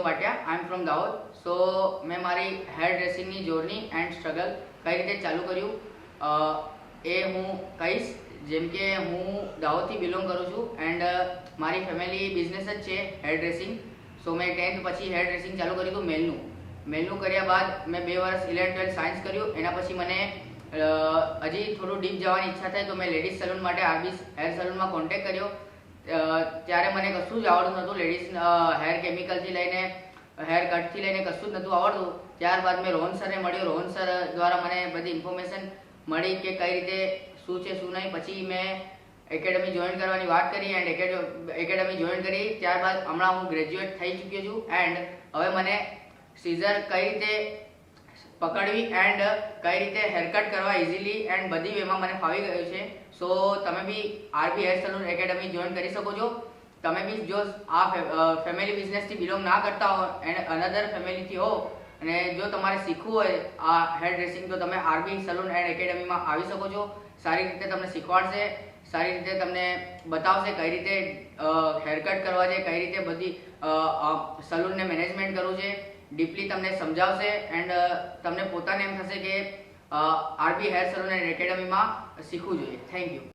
Patiya I am from Dahod. સો મેં મારી hair ડ્રેસિંગની જોર્ની and struggle કઈ રીતે ચાલુ કર્યું એ હું કહીશ. જેમ કે હું દાહોદથી બિલોંગ કરું છું એન્ડ મારી ફેમિલી બિઝનેસ જ છે હેર ડ્રેસિંગ. સો મેં 10th પછી હેર ડ્રેસિંગ ચાલુ કર્યું હતું મેલનું કર્યા બાદ મેં 2 વર્ષ 11th 12th સાયન્સ કર્યું. એના પછી મને હજી થોડું ડીપ જવાની ઈચ્છા થઈ તો મેં લેડીઝ સલૂન માટે આરબી હેર સલૂનમાં કોન્ટેક્ટ કર્યો. ત્યારે મને કશું જ આવડતું નહોતું. લેડીઝ હેર કેમિકલથી લઈને હેર કટથી લઈને કશું જ નહોતું આવડતું. ત્યારબાદ મેં રોહન સરને મળ્યો. રોહન સર દ્વારા મને બધી ઇન્ફોર્મેશન મળી કે કઈ રીતે શું છે શું નહીં. પછી મેં એકેડમી જોઈન કરવાની વાત કરી એન્ડ એકેડમી જોઈન કરી. ત્યારબાદ હમણાં હું ગ્રેજ્યુએટ થઈ ચૂક્યો છું એન્ડ હવે મને સીઝર કઈ રીતે પકડવી એન્ડ કઈ રીતે હેરકટ કરવા ઇઝીલી એન્ડ બધી વેમાં મને ફાવી ગયું છે. સો તમે B RB hair salon academy join કરી શકો છો. તમે બી જો આ ફેમિલી બિઝનેસથી બિલોંગ ના કરતા હો એન્ડ અનધર ફેમિલીથી હો અને જો તમારે શીખવું હોય આ હેર ડ્રેસિંગ તો તમે આરબી સલૂન એન્ડ એકેડમીમાં આવી શકો છો. સારી રીતે તમને શીખવાડશે, સારી રીતે તમને બતાવશે કઈ રીતે હેરકટ કરવા છે, કઈ રીતે બધી સલૂનને મેનેજમેન્ટ કરવું છે. ડીપલી તમને સમજાવશે એન્ડ તમને પોતાને એમ થશે કે આરબી હેર સલૂન એન્ડ એકેડમીમાં શીખવું જોઈએ. Thank you.